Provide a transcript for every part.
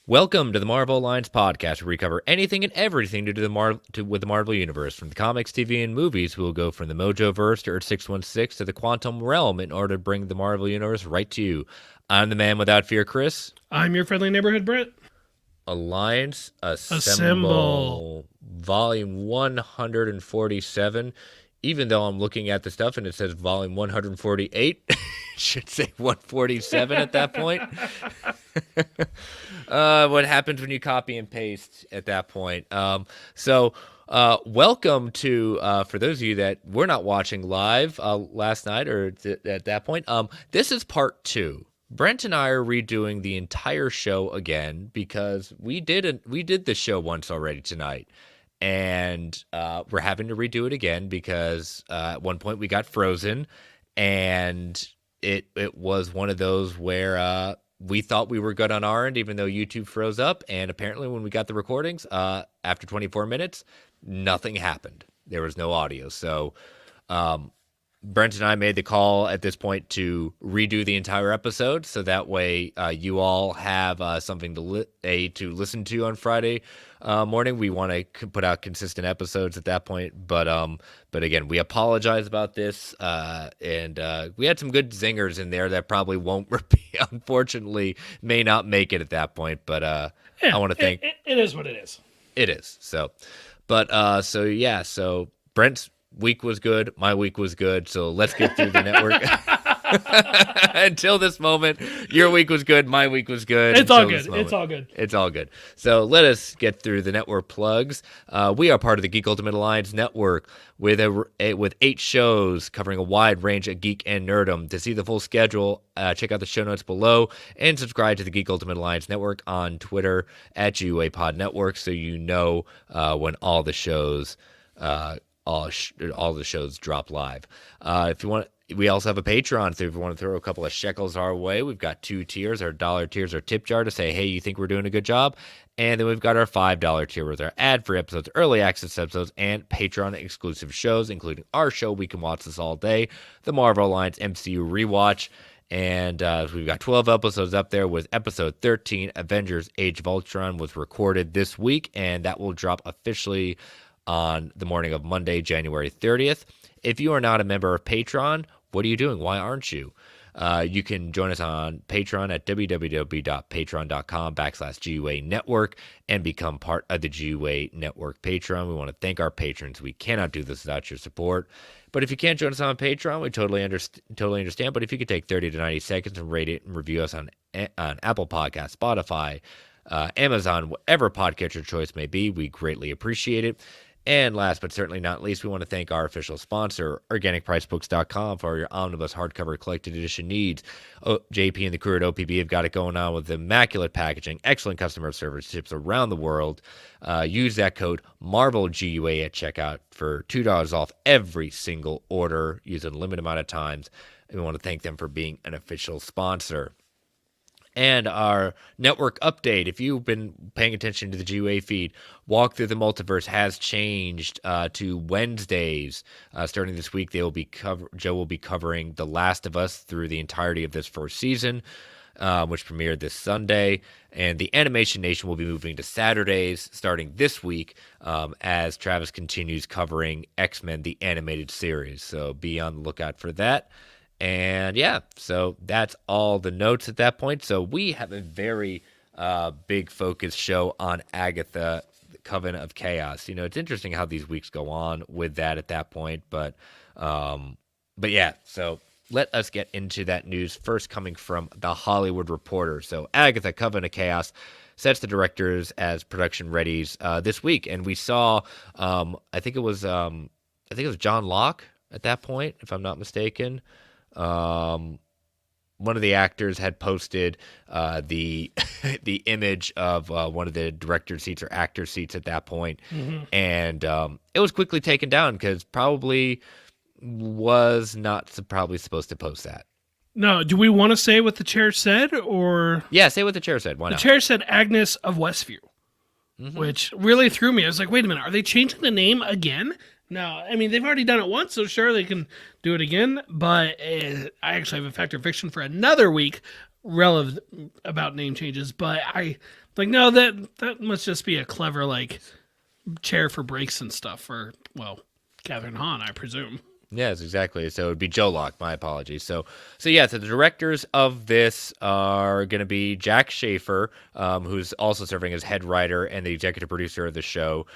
Welcome to the Marvel Alliance podcast, where we cover anything and everything to do with the Marvel Universe. From the comics, TV, and movies, we will go from the Mojoverse to Earth 616 to the Quantum Realm in order to bring the Marvel Universe right to you. I'm the man without fear, Chris. I'm your friendly neighborhood Brent. Alliance Assemble. Volume 147. Even though I'm looking at the stuff and it says volume 148, it should say 147 at that point. What happens when you copy and paste at that point? Welcome to, for those of you that were not watching live last night or at that point, this is part 2. Brent and I are redoing the entire show again because we did this show once already tonight. And we're having to redo it again because at one point we got frozen, and it was one of those where we thought we were good on our end, even though YouTube froze up. And apparently when we got the recordings, after 24 minutes, nothing happened. There was no audio. So Brent and I made the call at this point to redo the entire episode, so that way you all have something to listen to on Friday morning. We want to put out consistent episodes at that point, but again, we apologize about this, and we had some good zingers in there that probably won't repeat. Unfortunately, may not make it at that point. But I want to thank. It is what it is. It is so, so Brent's week was good. My week was good. So let's get through the network. Until this moment, your week was good. My week was good. It's all good. It's all good. It's all good. So let us get through the network plugs. We are part of the Geek Ultimate Alliance network with 8 shows covering a wide range of geek and nerdom. To see the full schedule, check out the show notes below and subscribe to the Geek Ultimate Alliance network on Twitter at GUA Pod Network, so you know when all the shows all the shows drop live. If you want, we also have a Patreon, so if you want to throw a couple of shekels our way, we've got 2 tiers. Our $1 tiers, our tip jar to say, hey, you think we're doing a good job? And then we've got our $5 tier with our ad-free episodes, early access episodes, and Patreon-exclusive shows, including our show, We Can Watch This All Day, the Marvel Alliance MCU Rewatch. And we've got 12 episodes up there, with episode 13, Avengers Age of Ultron, was recorded this week, and that will drop officially on the morning of Monday, January 30th. If you are not a member of Patreon, what are you doing? Why aren't you? You can join us on Patreon at www.patreon.com/GUA Network and become part of the GUA Network Patreon. We want to thank our patrons. We cannot do this without your support. But if you can't join us on Patreon, we totally understand. But if you could take 30 to 90 seconds and rate it and review us on Apple Podcasts, Spotify, Amazon, whatever podcast your choice may be, we greatly appreciate it. And last but certainly not least, we want to thank our official sponsor, OrganicPriceBooks.com, for your omnibus hardcover collected edition needs. JP and the crew at OPB have got it going on with immaculate packaging, excellent customer service tips around the world. Use that code MARVELGUA at checkout for $2 off every single order. Use a limited amount of times. And we want to thank them for being an official sponsor. And our network update, if you've been paying attention to the GUA feed, Walk Through the Multiverse has changed to Wednesdays. Starting this week, Joe will be covering The Last of Us through the entirety of this first season, which premiered this Sunday. And the Animation Nation will be moving to Saturdays starting this week, as Travis continues covering X-Men, the animated series. So be on the lookout for that. And yeah, so that's all the notes at that point. So we have a very big focus show on Agatha Coven of Chaos. You know, it's interesting how these weeks go on with that at that point. But yeah, so let us get into that news. First, coming from The Hollywood Reporter. So Agatha Coven of Chaos sets the directors as production readies this week, and we saw I think it was John Locke at that point, if I'm not mistaken. One of the actors had posted the the image of one of the director seats or actor seats at that point. Mm-hmm. And it was quickly taken down because probably was not probably supposed to post that. No, do we want to say what the chair said, or? Yeah, say what the chair said. Why not? The chair said Agnes of Westview, which really threw me. I was like, wait a minute, are they changing the name again? No, I mean, they've already done it once, so sure, they can do it again. But I actually have a Fact or Fiction for another week relevant about name changes, but I like no that must just be a clever like chair for breaks and stuff for Catherine Hahn, I presume. Yes, exactly. So it would be Joe Locke. My apologies. So the directors of this are going to be Jack Schaefer, who's also serving as head writer and the executive producer of the show.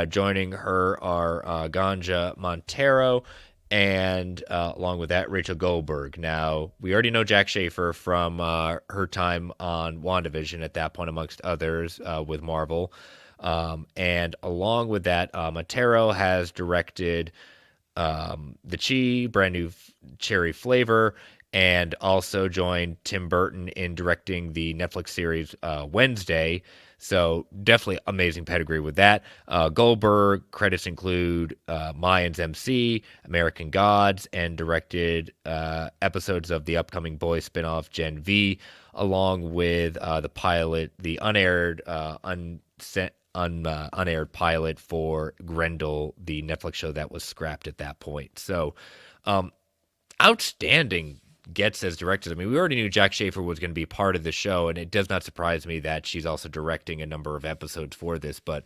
Joining her are Ganja Montero and along with that, Rachel Goldberg. Now, we already know Jack Schaefer from her time on WandaVision at that point, amongst others, with Marvel. And along with that, Montero has directed the Chi, brand new cherry flavor, and also joined Tim Burton in directing the Netflix series Wednesday. So definitely amazing pedigree with that. Goldberg credits include Mayans MC, American Gods, and directed episodes of the upcoming Boys spinoff Gen V, along with the pilot, the unaired unaired pilot for Grendel, the Netflix show that was scrapped at that point. So, outstanding gets as directors. I mean, we already knew Jack Schaefer was going to be part of the show, and it does not surprise me that she's also directing a number of episodes for this. But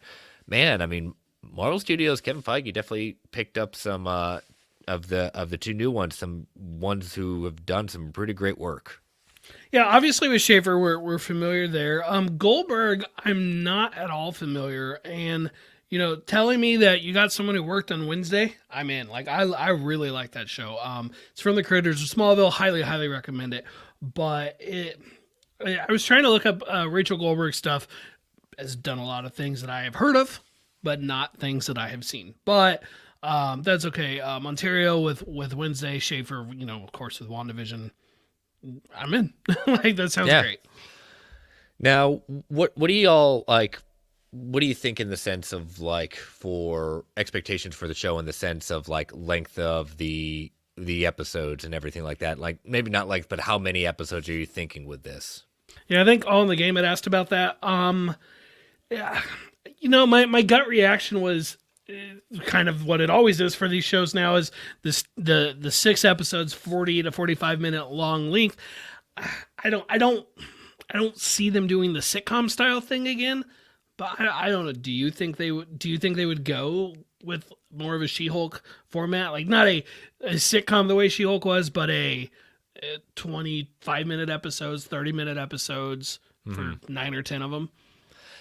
man, I mean, Marvel Studios, Kevin Feige definitely picked up some of the two new ones, some ones who have done some pretty great work. Yeah, obviously with Schaefer, we're familiar there. Goldberg, I'm not at all familiar, and telling me that you got someone who worked on Wednesday, I'm in. Like, I really like that show. It's from the creators of Smallville. Highly recommend it. But I was trying to look up Rachel Goldberg stuff. Has done a lot of things that I have heard of, but not things that I have seen. But that's okay. Ontario with Wednesday, Schaefer, of course with WandaVision. I'm in. Like, that sounds great. Now, what do y'all like? What do you think in the sense of like for expectations for the show, in the sense of like length of the episodes and everything like that? Like, maybe not length, but how many episodes are you thinking with this? Yeah, I think All in the Game had asked about that. Yeah, my gut reaction was kind of what it always is for these shows now, is this the 6 episodes, 40 to 45 minute long length. I don't see them doing the sitcom style thing again, but I don't know. Do you think they would go with more of a She-Hulk format, like not a sitcom the way She-Hulk was, but a 25 minute episodes, 30-minute episodes for 9 or 10 of them?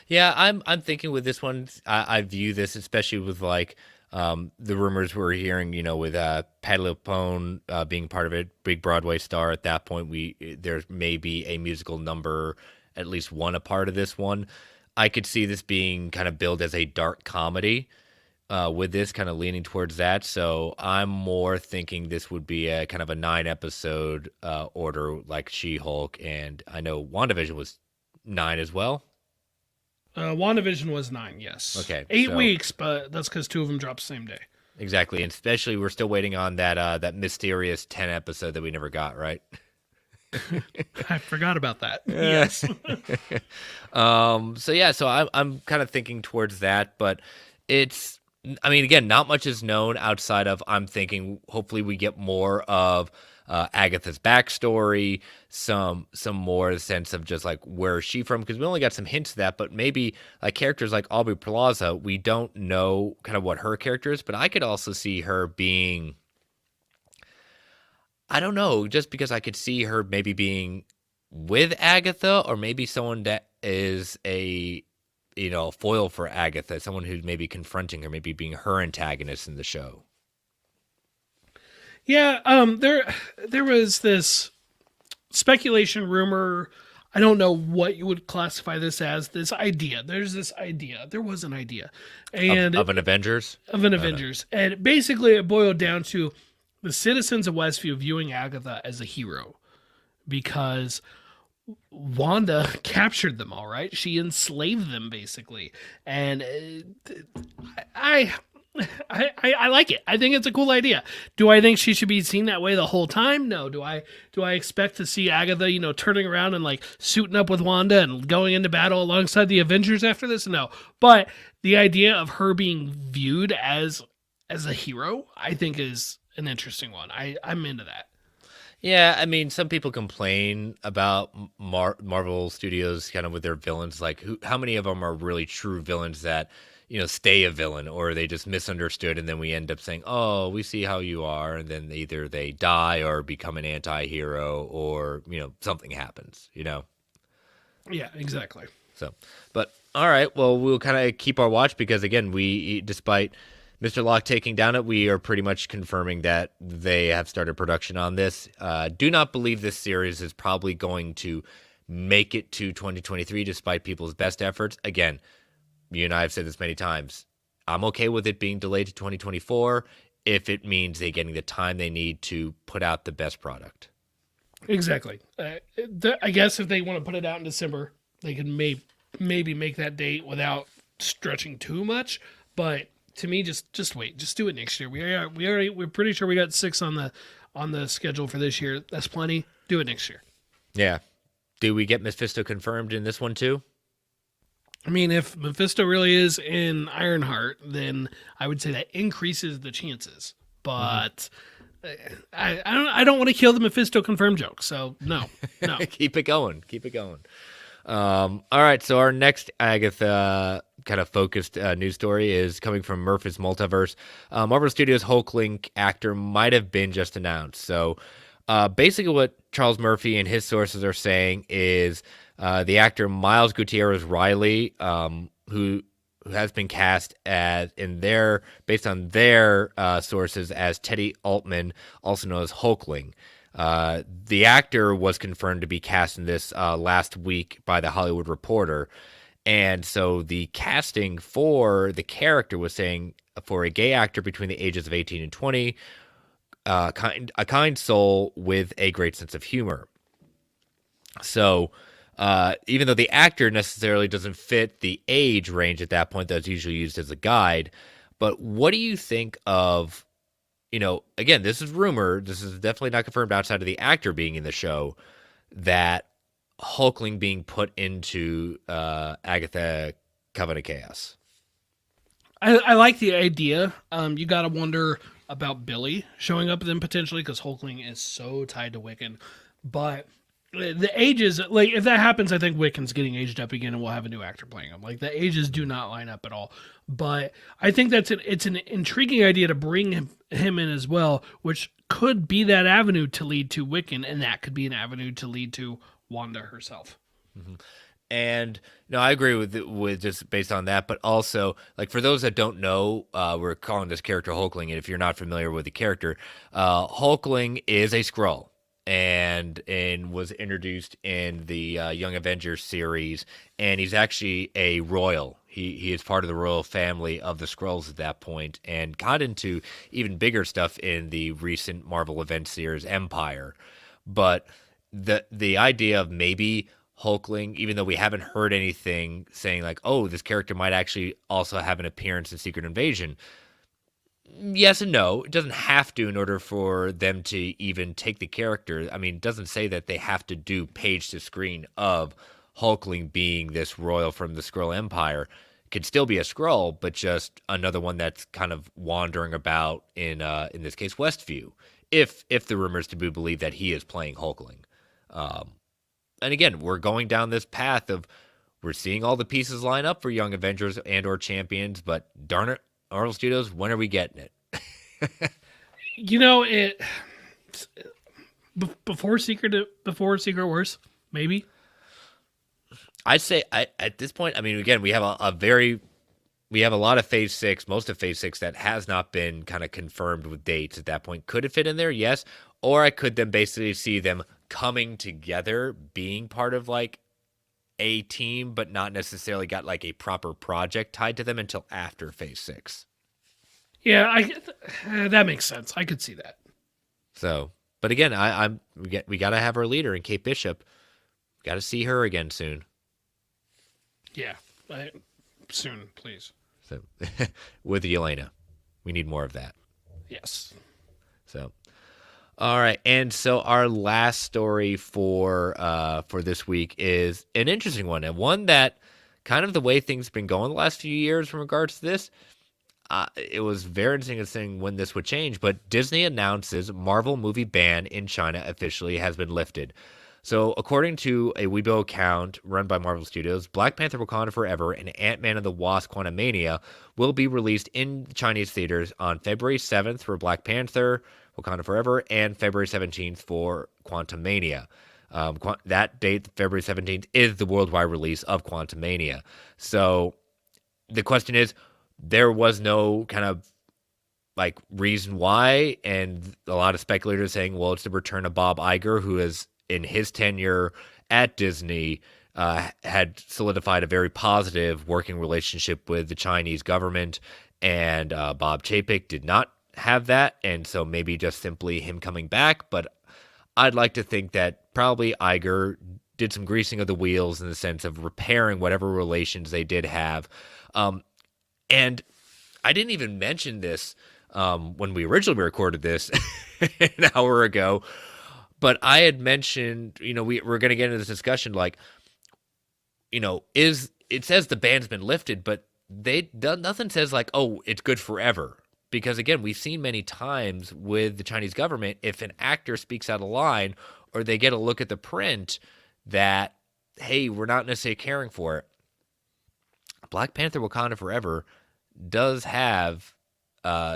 Yeah, I'm thinking with this one, I view this, especially with like the rumors we're hearing, with Patti LuPone being part of it, big Broadway star at that point. There may be a musical number, at least one a part of this one. I could see this being kind of billed as a dark comedy, with this kind of leaning towards that. So I'm more thinking this would be a kind of a 9-episode order like She-Hulk, and I know WandaVision was 9 as well. WandaVision was 9, yes. Okay. 8 weeks, but that's because 2 of them dropped the same day. Exactly, and especially we're still waiting on that mysterious 10 episode that we never got, right? I forgot about that. Yes. So I'm kind of thinking towards that, but again, not much is known outside of, I'm thinking hopefully we get more of Agatha's backstory, some more sense of just like where is she from, because we only got some hints of that, but maybe like characters like Aubrey Plaza, we don't know kind of what her character is, but I could also see her being, I don't know, just because I could see her maybe being with Agatha, or maybe someone that is a foil for Agatha, someone who's maybe confronting her, maybe being her antagonist in the show. Yeah, there was this speculation, rumor. I don't know what you would classify this as. This idea. There's this idea. There was an idea, and of an Avengers. And basically it boiled down to the citizens of Westview viewing Agatha as a hero because Wanda captured them all, right? She enslaved them basically, and I like it. I think it's a cool idea. Do I think she should be seen that way the whole time? No. Do I expect to see Agatha, turning around and like suiting up with Wanda and going into battle alongside the Avengers after this? No. But the idea of her being viewed as a hero, I think is an interesting one. I'm into that. Yeah, I mean, some people complain about Marvel Studios kind of with their villains. Like, how many of them are really true villains that, stay a villain, or they just misunderstood, and then we end up saying, "Oh, we see how you are," and then either they die or become an anti-hero, or something happens. Yeah, exactly. So, but all right, well, we'll kind of keep our watch because again, despite Mr. Locke taking down it, we are pretty much confirming that they have started production on this. Do not believe this series is probably going to make it to 2023 despite people's best efforts. Again, you and I have said this many times. I'm okay with it being delayed to 2024 if it means they're getting the time they need to put out the best product. Exactly. I guess if they want to put it out in December, they can maybe make that date without stretching too much. But to me, just wait. Just do it next year. We're pretty sure we got 6 on the schedule for this year. That's plenty. Do it next year. Yeah. Do we get Mephisto confirmed in this one too? I mean, if Mephisto really is in Ironheart, then I would say that increases the chances. But I don't want to kill the Mephisto confirmed joke. So no. Keep it going. All right. So our next Agatha kind of focused news story is coming from Murphy's Multiverse. Marvel Studios Hulkling actor might have been just announced. So basically what Charles Murphy and his sources are saying is the actor Miles Gutierrez Riley, who has been cast based on their sources as Teddy Altman, also known as Hulkling. The actor was confirmed to be cast in this last week by The Hollywood Reporter. And so the casting for the character was saying for a gay actor between the ages of 18 and 20, a kind soul with a great sense of humor. So even though the actor necessarily doesn't fit the age range at that point that's usually used as a guide, but what do you think of, again, this is rumor, this is definitely not confirmed outside of the actor being in the show, that Hulkling being put into Agatha Coven of Chaos? I like the idea. You got to wonder about Billy showing up then potentially because Hulkling is so tied to Wiccan. But the ages, like if that happens, I think Wiccan's getting aged up again, and we'll have a new actor playing him. Like the ages do not line up at all. But I think it's an intriguing idea to bring him in as well, which could be that avenue to lead to Wiccan, and that could be an avenue to lead to Wanda herself. Mm-hmm. And no, I agree with just based on that, but also like for those that don't know, we're calling this character Hulkling, and if you're not familiar with the character, Hulkling is a Skrull and was introduced in the Young Avengers series, and he's actually a royal. He is part of the royal family of the Skrulls at that point, and got into even bigger stuff in the recent Marvel event series Empire. But the idea of maybe Hulkling, even though we haven't heard anything saying like, oh, this character might actually also have an appearance in Secret Invasion. Yes and no. It doesn't have to in order for them to even take the character. I mean, it doesn't say that they have to do page to screen of Hulkling being this royal from the Skrull Empire. It could still be a Skrull, but just another one that's kind of wandering about in this case, Westview. If the rumors to be believed that he is playing Hulkling. And again, we're going down this path of we're seeing all the pieces line up for Young Avengers and or Champions, but darn it, Marvel Studios, when are we getting it? It before Secret Wars, maybe. I'd say at this point, I mean, again, we have we have a lot of Phase 6, most of Phase 6 that has not been kind of confirmed with dates at that point. Could it fit in there? Yes. Or I could then basically see them coming together, being part of like a team, but not necessarily got like a proper project tied to them until after Phase 6. Yeah, that makes sense. I could see that. So, but again, we got to have our leader in Kate Bishop. Got to see her again soon. Yeah, soon, please. So, with Yelena, we need more of that. Yes. So, all right, and so our last story for this week is an interesting one, and one that kind of the way things have been going the last few years in regards to this. it was very interesting when this would change, but Disney announces Marvel movie ban in China officially has been lifted. So, according to a Weibo account run by Marvel Studios, Black Panther Wakanda Forever and Ant-Man and the Wasp Quantumania will be released in Chinese theaters on February 7th for Black Panther Wakanda Forever and February 17th for Quantumania. That date, February 17th, is the worldwide release of Quantumania. So, the question is, there was no kind of like reason why, and a lot of speculators saying, well, it's the return of Bob Iger, who is in his tenure at Disney had solidified a very positive working relationship with the Chinese government, and Bob Chapek did not have that, and so maybe just simply him coming back. But I'd like to think that probably Iger did some greasing of the wheels in the sense of repairing whatever relations they did have. And I didn't even mention this when we originally recorded this an hour ago, but I had mentioned, we're going to get into this discussion, like, it says the ban's been lifted, but nothing says like, oh, it's good forever. Because again, we've seen many times with the Chinese government, if an actor speaks out of line or they get a look at the print that, hey, we're not necessarily caring for it. Black Panther Wakanda Forever does have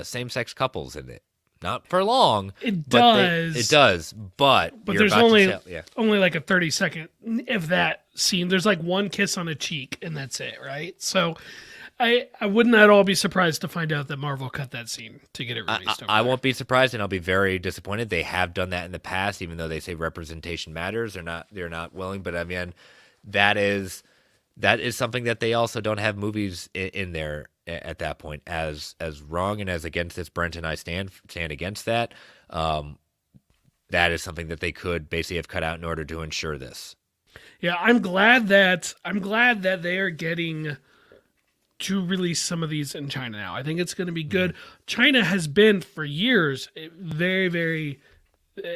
same-sex couples in it. Not for long. It does. It does, but there's only like a 30-second, if that, scene. There's like one kiss on a cheek, and that's it, right? So I wouldn't at all be surprised to find out that Marvel cut that scene to get it released. I won't be surprised, and I'll be very disappointed. They have done that in the past, even though they say representation matters. They're not willing, but I mean, that is something that they also don't have movies in there at that point. As wrong and as against this, Brent and I stand against that. That is something that they could basically have cut out in order to ensure this. Yeah, I'm glad that they are getting to release some of these in China now. I think it's going to be good. China has been for years very, very.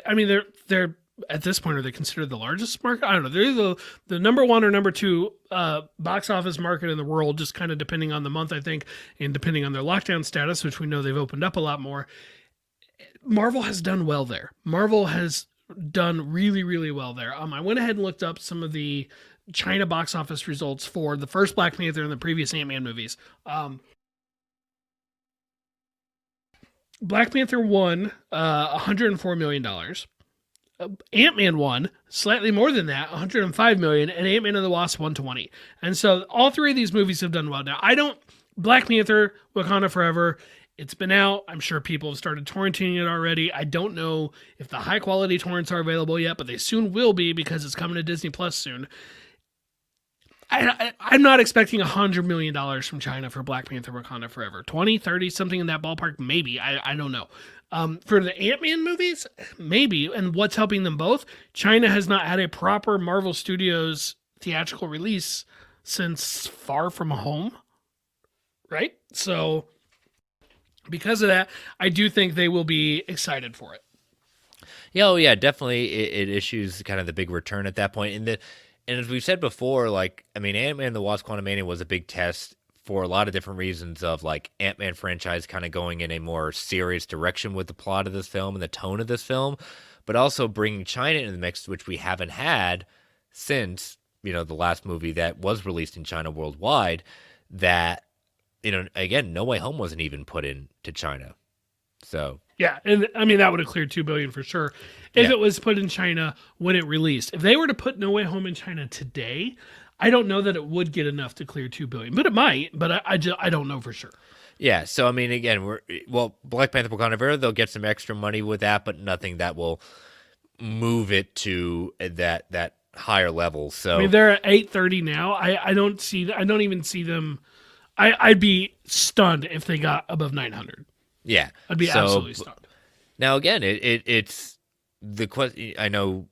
I mean, they're at this point, are they considered the largest market? I don't know. They're the number one or number two box office market in the world, just kind of depending on the month, I think, and depending on their lockdown status, which we know they've opened up a lot more. Marvel has done well there. Marvel has done really, really well there. I went ahead and looked up some of the China box office results for the first Black Panther and the previous Ant-Man movies. Black Panther won $104 million. Ant-Man won slightly more than that, $105 million, and Ant-Man and the Wasp $120. And so all three of these movies have done well. Now, Black Panther, Wakanda Forever, it's been out. I'm sure people have started torrenting it already. I don't know if the high quality torrents are available yet, but they soon will be because it's coming to Disney Plus soon. I'm not expecting $100 million from China for Black Panther Wakanda Forever. 20, 30, something in that ballpark, maybe. I don't know. For the Ant-Man movies, maybe. And what's helping them both? China has not had a proper Marvel Studios theatrical release since Far From Home. Right? So, because of that, I do think they will be excited for it. Yeah, oh yeah, definitely. It issues kind of the big return at that point. And as we've said before, like, I mean, Ant-Man and the Wasp Quantumania was a big test for a lot of different reasons of, like, Ant-Man franchise kind of going in a more serious direction with the plot of this film and the tone of this film, but also bringing China into the mix, which we haven't had since, the last movie that was released in China worldwide, that, again, No Way Home wasn't even put into China. So... Yeah, and I mean, that would have cleared $2 billion for sure if it was put in China when it released. If they were to put No Way Home in China today, I don't know that it would get enough to clear $2 billion, but it might. But I don't know for sure. Yeah, so I mean, again, Black Panther: Wakanda Forever, they'll get some extra money with that, but nothing that will move it to that higher level. So I mean, they're at 830 now. I don't even see them. I'd be stunned if they got above 900. Yeah, I'd be absolutely stunned. Now, again, it's the question. I know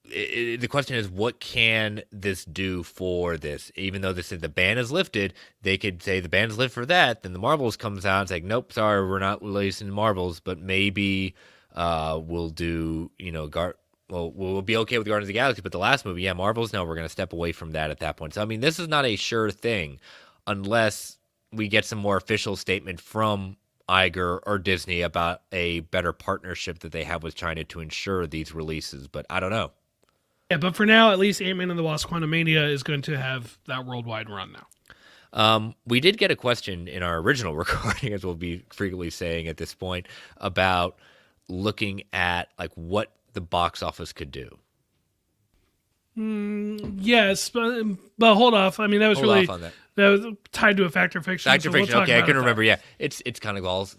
the question is, what can this do for this? Even though the ban is lifted, they could say the ban is lifted for that. Then the Marvels comes out and say, nope, sorry, we're not releasing Marvels, but maybe we'll do, we'll be okay with Guardians of the Galaxy. But the last movie, yeah, Marvels, no, we're going to step away from that at that point. So, I mean, this is not a sure thing unless we get some more official statement from Iger or Disney about a better partnership that they have with China to ensure these releases. But I don't know. Yeah, but for now, at least Ant-Man and the Wasp: Quantumania is going to have that worldwide run now. We did get a question in our original recording, as we'll be frequently saying at this point, about looking at like what the box office could do. Yes, but hold off. I mean, that was Hold really off on that. that was tied to a Fact or Fiction. Fact or so we'll fiction. talk Okay, I about can it remember. then. Yeah, it's kind of all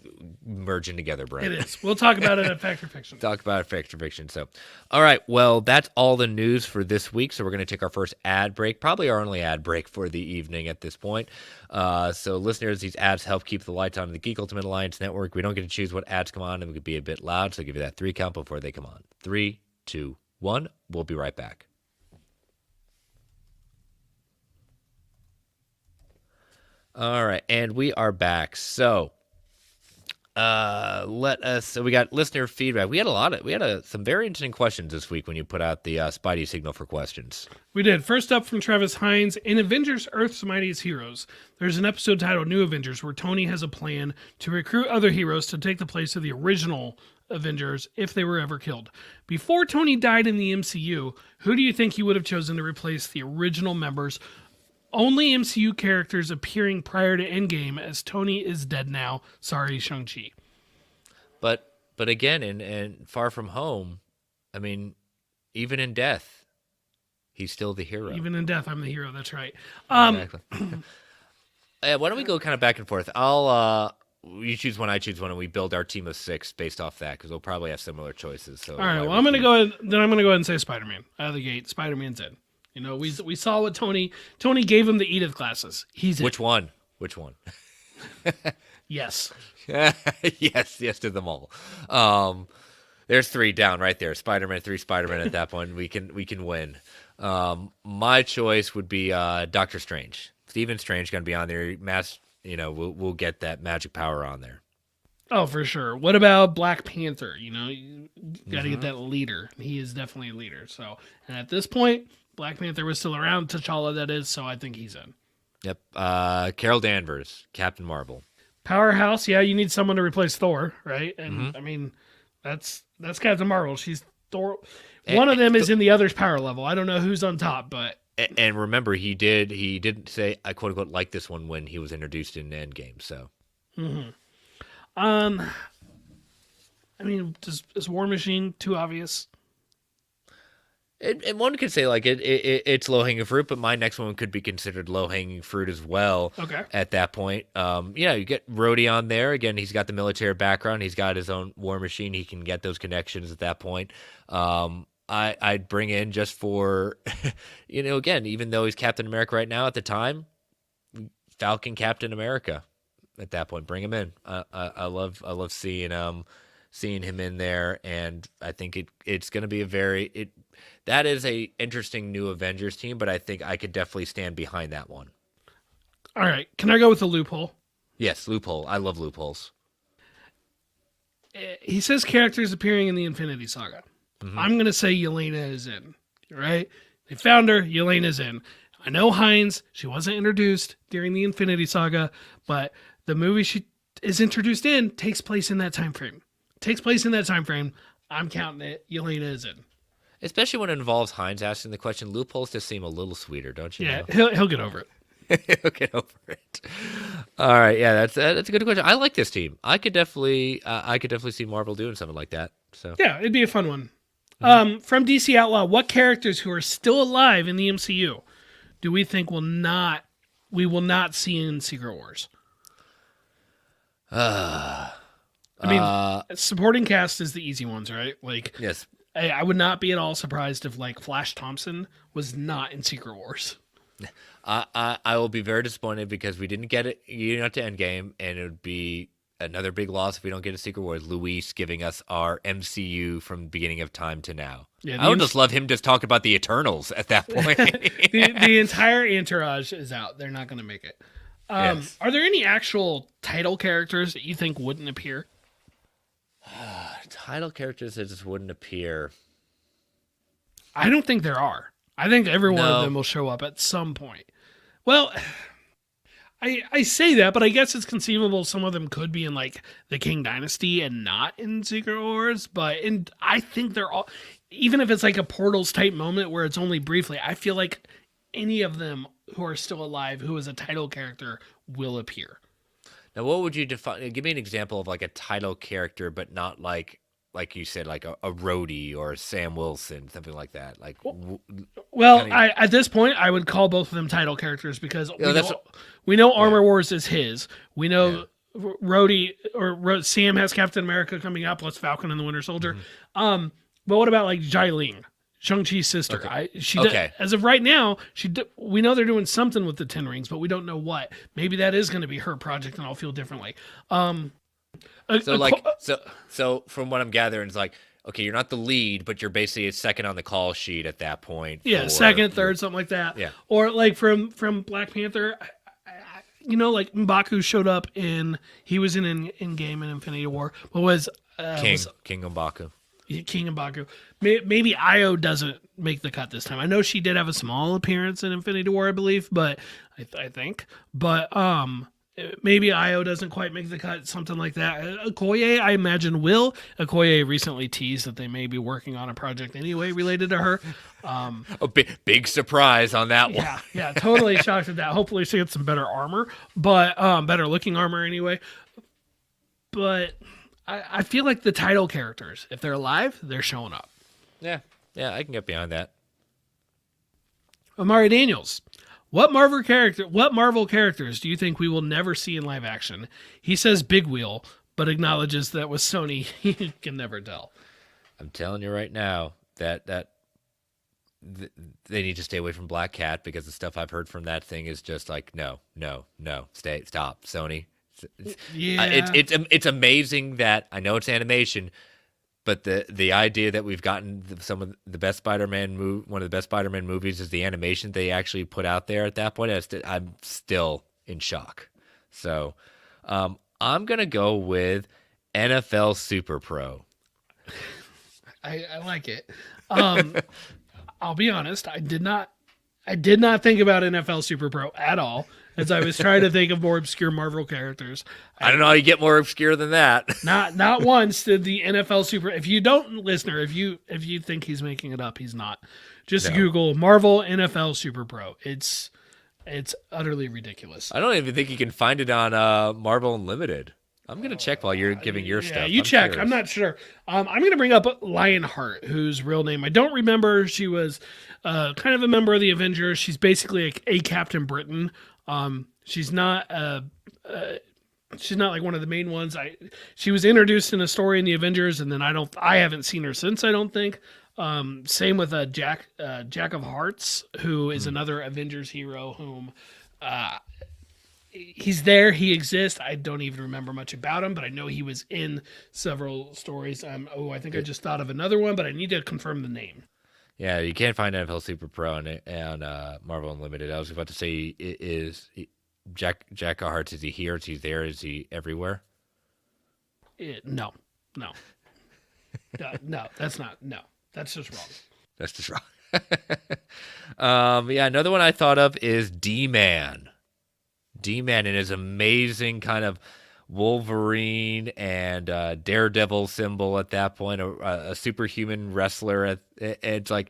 merging together, Brent. It is. We'll talk about it at Fact or Fiction. Talk about Fact or Fiction. So, all right. Well, that's all the news for this week. So we're going to take our first ad break, probably our only ad break for the evening at this point. So listeners, these ads help keep the lights on in the Geek Ultimate Alliance Network. We don't get to choose what ads come on, and we could be a bit loud. So I'll give you that 3 count before they come on. 3, 2, 1. We'll be right back. All right, and we are back. So, so we got listener feedback. We had some very interesting questions this week when you put out the Spidey signal for questions. We did. First up from Travis Hines. In Avengers Earth's Mightiest Heroes, there's an episode titled New Avengers where Tony has a plan to recruit other heroes to take the place of the original Avengers if they were ever killed. Before Tony died in the MCU, who do you think he would have chosen to replace the original members? Only MCU characters appearing prior to Endgame, as Tony is dead now. Sorry, Shang-Chi. But again, in Far From Home, I mean, even in death, he's still the hero. Even in death, I'm the hero. That's right. Exactly. Why don't we go kind of back and forth? You choose one, I choose one, and we build our team of 6 based off that, because we'll probably have similar choices. So All right. Well, I'm going to go ahead and say Spider-Man. Out of the gate, Spider-Man's in. You know, we saw what Tony gave him the Edith glasses. He's in. Which one? Yes. yes to them all. There's 3 down right there. Spider-Man, 3 Spider-Man at that point. We can win. My choice would be Doctor Strange. Stephen Strange going to be on there. We'll get that magic power on there. Oh, for sure. What about Black Panther? You know, you got to get that leader. He is definitely a leader. So, and at this point, Black Panther was still around. T'Challa, that is. So I think he's in. Yep. Carol Danvers, Captain Marvel. Powerhouse. Yeah, you need someone to replace Thor, right? And I mean, that's Captain Marvel. She's Thor. One of them is in the other's power level. I don't know who's on top, but. And remember, he didn't say, I quote unquote like this one when he was introduced in Endgame. So. I mean, is War Machine too obvious? And one could say like it's low hanging fruit, but my next one could be considered low hanging fruit as well. Okay. At that point, you get Rhodey on there again. He's got the military background. He's got his own War Machine. He can get those connections at that point. I'd bring in just for, again, even though he's Captain America right now, at the time, Falcon Captain America. At that point, bring him in. I love seeing him in there, and I think it's going to be that is a interesting new Avengers team, but I think I could definitely stand behind that one. All right, can I go with the loophole? Yes, loophole. I love loopholes. He says characters appearing in the Infinity Saga. I'm going to say Yelena is in. Right? They found her. Yelena's in. I know Hines. She wasn't introduced during the Infinity Saga, but the movie she is introduced in takes place in that time frame. I'm counting it. Yelena is in. Especially when it involves Hines asking the question. Loopholes just seem a little sweeter, don't you? Yeah, know? he'll get over it. He'll get over it. All right, yeah, that's a good question. I like this team. I could definitely see Marvel doing something like that. So yeah, it'd be a fun one. From DC Outlaw, what characters who are still alive in the MCU do we think we will not see in Secret Wars? I mean, supporting cast is the easy ones, right? Like, yes. I would not be at all surprised if like Flash Thompson was not in Secret Wars. I will be very disappointed because we didn't get it to Endgame, and it would be another big loss if we don't get a Secret Wars. Luis giving us our MCU from beginning of time to now. Yeah, I would just love him just talk about the Eternals at that point. the entire entourage is out. They're not going to make it. Yes. Are there any actual title characters that you think wouldn't appear? Title characters that just wouldn't appear. I don't think there are. I think every one of them will show up at some point. Well, I say that, but I guess it's conceivable some of them could be in like the King Dynasty and not in Secret Wars. I think they're all, even if it's like a Portals type moment where it's only briefly, I feel like any of them who are still alive, who is a title character, will appear. Now, what would you define? Give me an example of like a title character, but not like you said, like a Rhodey or a Sam Wilson, something like that. Like, Well, kinda, at this point, I would call both of them title characters because that's we know Armor Wars is his. We know Rhodey Sam has Captain America coming up, plus Falcon and the Winter Soldier. But what about like Jai Ling, Shang-Chi's sister? Okay. As of right now, we know they're doing something with the Ten Rings, but we don't know what. Maybe that is going to be her project, and I'll feel differently. So from what I'm gathering, it's like, okay, you're not the lead, but you're basically a second on the call sheet at that point. Yeah, second, third, something like that. Yeah. Or like from Black Panther, like M'Baku showed up he was in Game and Infinity War. What was King M'Baku. King M'Baku. Maybe Io doesn't make the cut this time. I know she did have a small appearance in Infinity War, I believe, but I think. But maybe Io doesn't quite make the cut, something like that. Okoye, I imagine, will. Okoye recently teased that they may be working on a project anyway related to her. A big surprise on that one. Yeah, totally shocked at that. Hopefully she gets some better armor, but better looking armor anyway. But I feel like the title characters, if they're alive, they're showing up. Yeah, I can get behind that. Amari Daniels. What Marvel characters do you think we will never see in live action? He says Big Wheel, but acknowledges that with Sony, he can never tell. I'm telling you right now that they need to stay away from Black Cat, because the stuff I've heard from that thing is just like, no, stop, Sony. Yeah, it's amazing that, I know it's animation, but the idea that we've gotten some of the best Spider-Man one of the best Spider-Man movies is the animation they actually put out there at that point. I'm still in shock. So I'm gonna go with NFL Super Pro. I like it. I'll be honest, I did not think about NFL Super Pro at all, as I was trying to think of more obscure Marvel characters. I don't know how you get more obscure than that. Not once did the NFL Super. If you don't, listener, if you think he's making it up, he's not. Just Google Marvel NFL Super Pro. It's utterly ridiculous. I don't even think you can find it on Marvel Unlimited. I'm gonna check while you're giving your stuff. You check. Curious. I'm not sure. I'm gonna bring up Lionheart, whose real name I don't remember. She was kind of a member of the Avengers. She's basically a Captain Britain. She's not like one of the main ones. She was introduced in a story in the Avengers, and then I haven't seen her since, I don't think. Same with Jack of Hearts, who is another Avengers hero whom he's there, he exists. I don't even remember much about him, but I know he was in several stories. I think I just thought of another one, but I need to confirm the name. Yeah, you can't find NFL Super Pro on Marvel Unlimited. I was about to say, Jack of Hearts, is he here? Is he there? Is he everywhere? No. No, that's not. No, that's just wrong. That's just wrong. Another one I thought of is D-Man. D-Man and his amazing kind of Wolverine and Daredevil symbol at that point, a superhuman wrestler. It's like,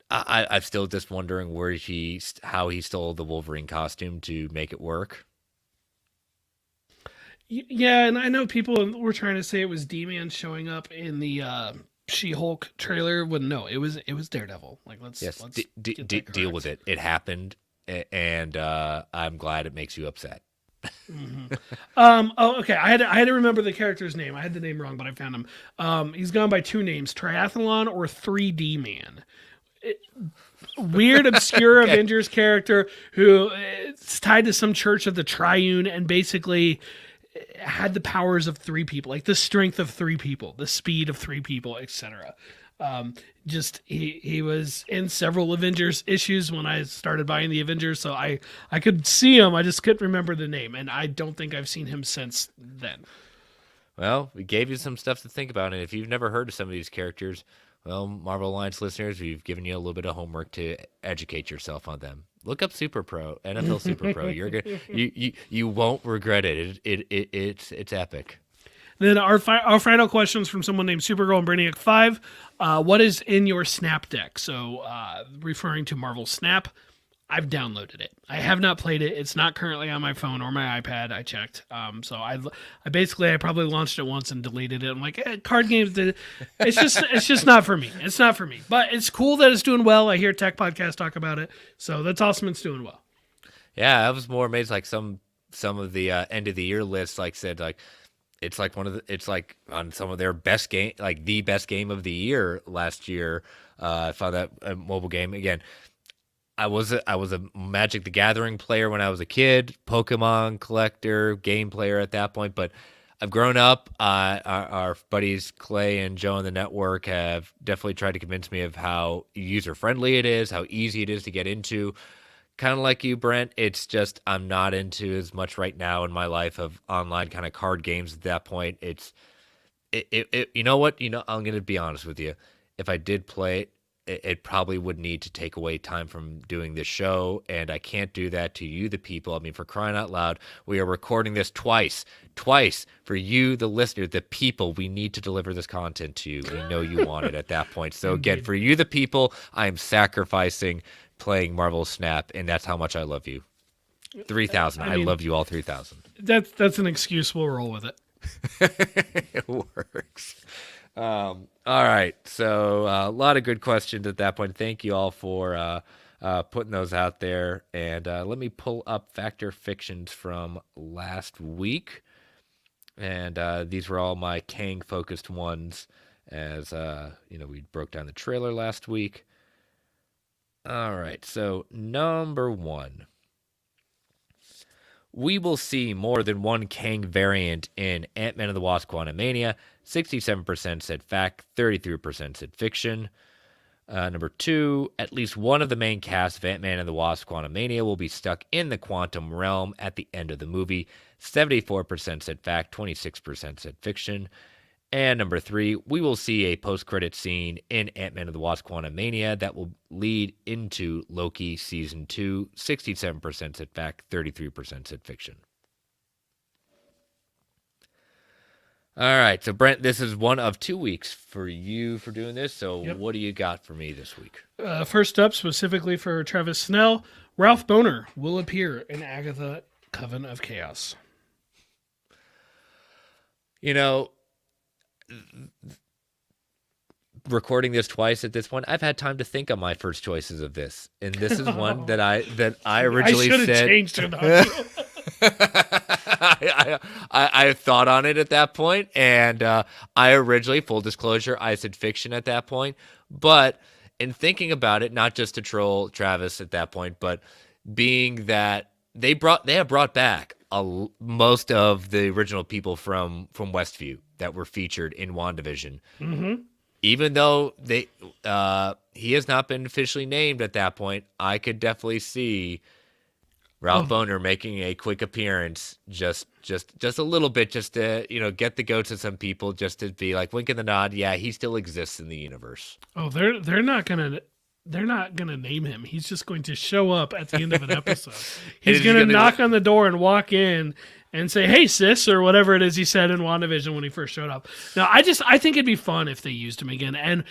I'm still just wondering how he stole the Wolverine costume to make it work. Yeah, and I know people were trying to say it was D-Man showing up in the She-Hulk trailer. Well, no, it was Daredevil. Like, let's deal with it. It happened, and I'm glad it makes you upset. Mm-hmm. Okay. I had to remember the character's name. I had the name wrong, but I found him. He's gone by two names: Triathlon or 3D Man. Weird, obscure okay. Avengers character who is tied to some church of the Triune and basically had the powers of three people, like the strength of three people, the speed of three people, etc. He was in several Avengers issues when I started buying the Avengers, so I could see him. I just couldn't remember the name, and I don't think I've seen him since then. Well, we gave you some stuff to think about, and if you've never heard of some of these characters, Well, Marvel Alliance listeners, we've given you a little bit of homework to educate yourself on them. Look up Super Pro, NFL Super Pro. You're gonna you won't regret it. It's epic. Then our final questions from someone named Supergirl and Brainiac 5. What is in your Snap deck? So referring to Marvel Snap, I've downloaded it. I have not played it. It's not currently on my phone or my iPad. I checked. So I probably launched it once and deleted it. I'm like, card games. It's just not for me. It's not for me. But it's cool that it's doing well. I hear Tech Podcast talk about it. So that's awesome. It's doing well. Yeah, I was more amazed. Like some of the end of the year lists, like said, like it's like it's like on some of their best game, like the best game of the year last year. I found that a mobile game again. I was a Magic the Gathering player when I was a kid, Pokemon collector, game player at that point. But I've grown up. Our buddies Clay and Joe on the network have definitely tried to convince me of how user friendly it is, how easy it is to get into. Kind of like you, Brent. It's just I'm not into as much right now in my life of online kind of card games at that point. You know what? I'm gonna be honest with you. If I did play it probably would need to take away time from doing this show, and I can't do that to you, the people. I mean, for crying out loud, we are recording this twice for you, the listener, the people. We need to deliver this content to you. We know you want it at that point. So again, for you, the people, I am sacrificing playing Marvel Snap, and that's how much I love you. 3,000. I love you all 3,000. That's an excuse. We'll roll with it. It works. All right. So a lot of good questions at that point. Thank you all for putting those out there. And let me pull up Factor Fictions from last week. And these were all my Kang-focused ones as, we broke down the trailer last week. All right. So number 1. We will see more than one Kang variant in Ant-Man and the Wasp: Quantumania. 67% said fact, 33% said fiction. Number 2, at least one of the main cast of Ant-Man and the Wasp: Quantumania will be stuck in the quantum realm at the end of the movie. 74% said fact, 26% said fiction. And number 3, we will see a post-credit scene in Ant-Man and the Wasp: Quantumania that will lead into Loki Season 2. 67% said fact, 33% said fiction. All right, so Brent, this is one of 2 weeks for you for doing this. So What do you got for me this week? First up, specifically for Travis Snell, Ralph Bohner will appear in Agatha Coven of Chaos. Recording this twice at this point, I've had time to think on my first choices of this, and this is one that I originally I should have said. Changed it. I thought on it at that point, and I originally, full disclosure, I said fiction at that point. But in thinking about it, not just to troll Travis at that point, but being that they have brought back most of the original people from Westview that were featured in WandaVision. Mm-hmm. Even though he has not been officially named at that point, I could definitely see Ralph Bohner making a quick appearance, just a little bit, just to get the goats of some people, just to be like wink and the nod. Yeah, he still exists in the universe. Oh, they're not gonna name him. He's just going to show up at the end of an episode. He's gonna knock on the door and walk in and say, "Hey, sis," or whatever it is he said in WandaVision when he first showed up. Now, I think it'd be fun if they used him again. And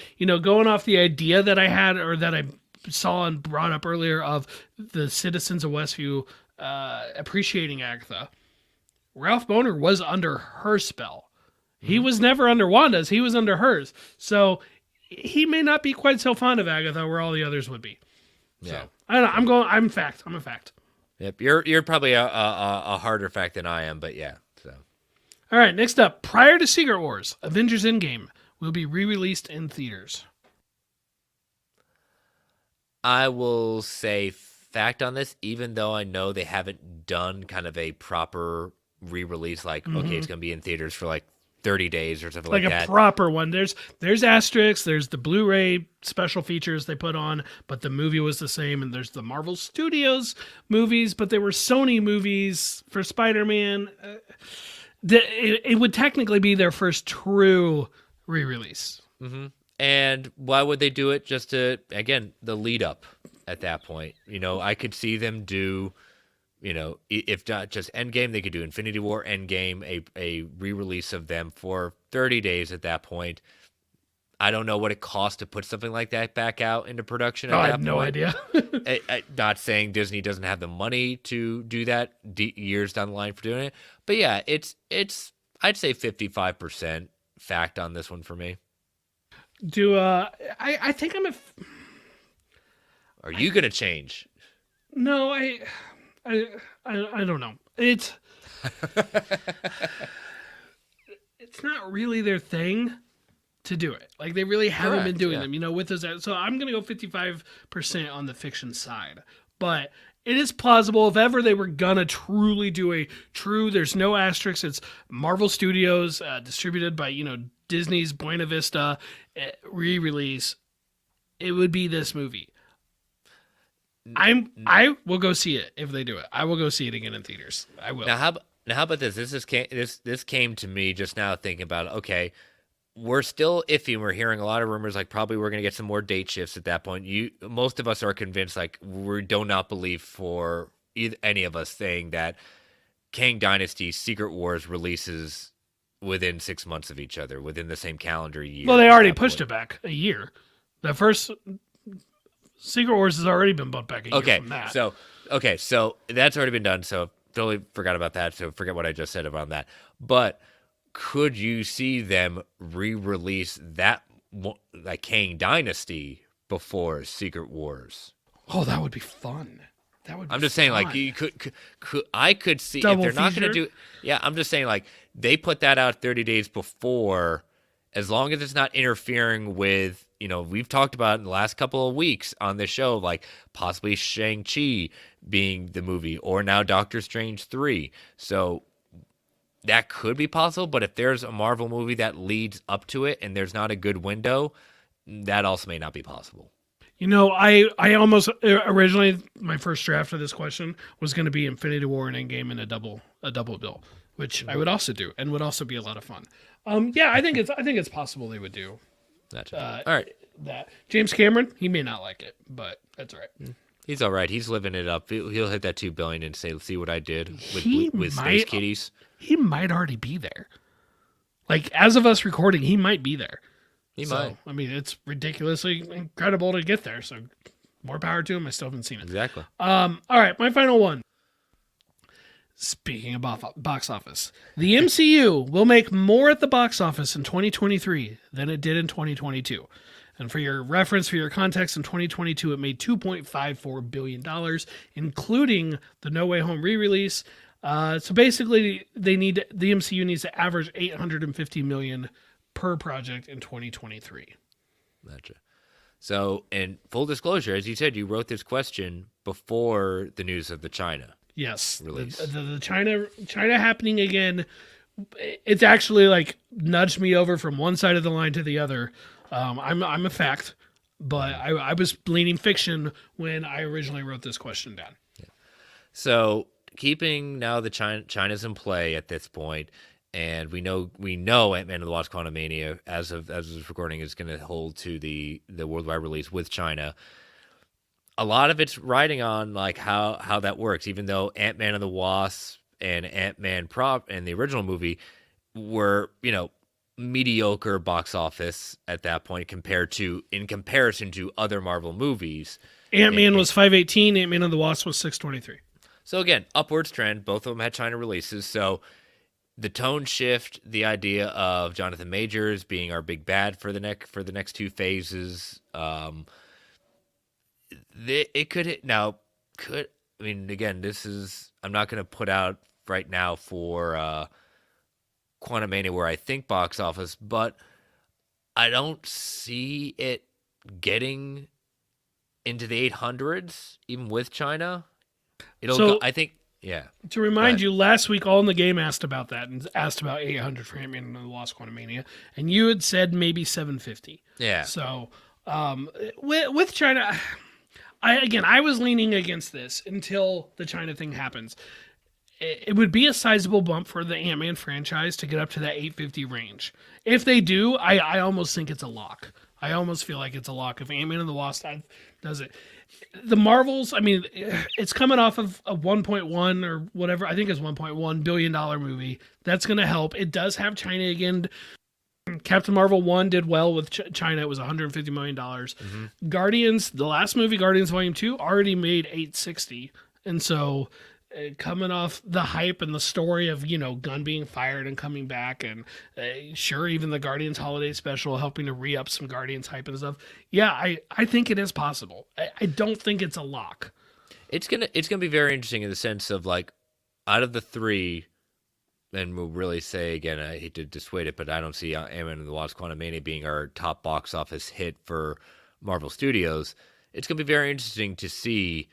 going off the idea that I had or that I saw and brought up earlier of the citizens of Westview appreciating Agatha, Ralph Bohner was under her spell. He was never under Wanda's. He was under hers. So he may not be quite so fond of Agatha where all the others would be. Yeah. So, I don't know. I'm a fact. Yep. You're probably a harder fact than I am, but yeah. So. All right. Next up, prior to Secret Wars, Avengers Endgame will be re-released in theaters. I will say fact on this, even though I know they haven't done kind of a proper re-release, like, okay, it's going to be in theaters for like 30 days or something like that. Like a proper one. There's asterisks, there's the Blu-ray special features they put on, but the movie was the same, and there's the Marvel Studios movies, but they were Sony movies for Spider-Man. It would technically be their first true re-release. Mm-hmm. And why would they do it? Just to, again, the lead up at that point. I could see them do, if not just Endgame, they could do Infinity War, Endgame, a re-release of them for 30 days at that point. I don't know what it costs to put something like that back out into production. I have no idea. Not saying Disney doesn't have the money to do that years down the line for doing it, but yeah, it's I'd say 55% fact on this one for me. I think I'm Are you gonna change? No, I don't know. It's not really their thing to do it. Like, they really haven't been doing them, with those. So I'm going to go 55% on the fiction side. But it is plausible if ever they were going to truly do there's no asterisks. It's Marvel Studios, distributed by, Disney's Buena Vista re-release. It would be this movie. I will go see it if they do it. I will go see it again in theaters. I will. Now how about this? This came to me just now thinking about it. Okay, we're still iffy. We're hearing a lot of rumors, like probably we're going to get some more date shifts at that point. Most of us are convinced, like we do not believe for any of us saying that Kang Dynasty Secret Wars releases within 6 months of each other, within the same calendar year. Well, they already pushed it back a year. The first Secret Wars has already been bumped back a year from that. So that's already been done. So totally forgot about that. So forget what I just said about that. But could you see them re-release that, like Kang Dynasty, before Secret Wars? Oh, that would be fun. I'm just saying, like, you could I could see Double if they're not going to feature? do. Yeah, I'm just saying, like, they put that out 30 days before, as long as it's not interfering with, we've talked about in the last couple of weeks on this show, like possibly Shang-Chi being the movie, or now Doctor Strange 3. So that could be possible, but if there's a Marvel movie that leads up to it and there's not a good window, that also may not be possible. I almost originally, my first draft of this question was going to be Infinity War and Endgame in a double bill, which I would also do and would also be a lot of fun. Yeah, I think it's possible they would do. Gotcha. All right. That James Cameron, he may not like it, but that's all right. He's all right. He's living it up. He'll hit that $2 billion and say, "See what I did with Space Kitties." He might already be there. Like, as of us recording, he might be there. He might. I mean, it's ridiculously incredible to get there. So, more power to him. I still haven't seen it. Exactly. All right, my final one. Speaking of box office, the MCU will make more at the box office in 2023 than it did in 2022. And for your reference, for your context, in 2022, it made $2.54 billion, including the No Way Home re-release. So basically, the MCU needs to average $850 million per project in 2023. Gotcha. So, in full disclosure, as you said, you wrote this question before the news of the China. Yes, release. The China happening again. It's actually like nudged me over from one side of the line to the other. I'm a fact, but I was leaning fiction when I originally wrote this question down. Yeah. So keeping now the China's in play at this point, and we know Ant-Man and the Wasp: Quantumania as this recording is going to hold to the worldwide release with China. A lot of it's riding on like how that works, even though Ant-Man and the Wasp and Ant-Man prop and the original movie were, mediocre box office at that point in comparison to other Marvel movies. Ant-Man was 518, Ant-Man and the Wasp was 623. So again, upwards trend. Both of them had China releases. So the tone shift, the idea of Jonathan Majors being our big bad for the next two phases, it could hit now. Again, this is, I'm not going to put out right now for Quantumania where I think box office, but I don't see it getting into the 800s even with China. It'll go, I think. Yeah. To remind you, last week All in the Game asked about that and asked about 800 for Ant-Man and the Wasp: Quantumania, and you had said maybe 750. Yeah. So with China, I was leaning against this until the China thing happens. It would be a sizable bump for the Ant-Man franchise to get up to that 850 range. If they do, I almost think it's a lock. I almost feel like it's a lock if Ant-Man and the Wasp does it. The Marvels, I mean, it's coming off of a 1.1 or whatever, I think it's $1.1 billion movie. That's going to help. It does have China again. Captain Marvel 1 did well with China. It was $150 million. Guardians, the last movie, Guardians Volume 2, already made 860. And so coming off the hype and the story of, Gunn being fired and coming back, and sure, even the Guardians holiday special helping to re-up some Guardians hype and stuff. Yeah, I think it is possible. I don't think it's a lock. It's gonna be very interesting in the sense of, like, out of the three, and we'll really say again, I hate to dissuade it, but I don't see Ant-Man and the Wasp: Quantumania being our top box office hit for Marvel Studios. It's gonna be very interesting to see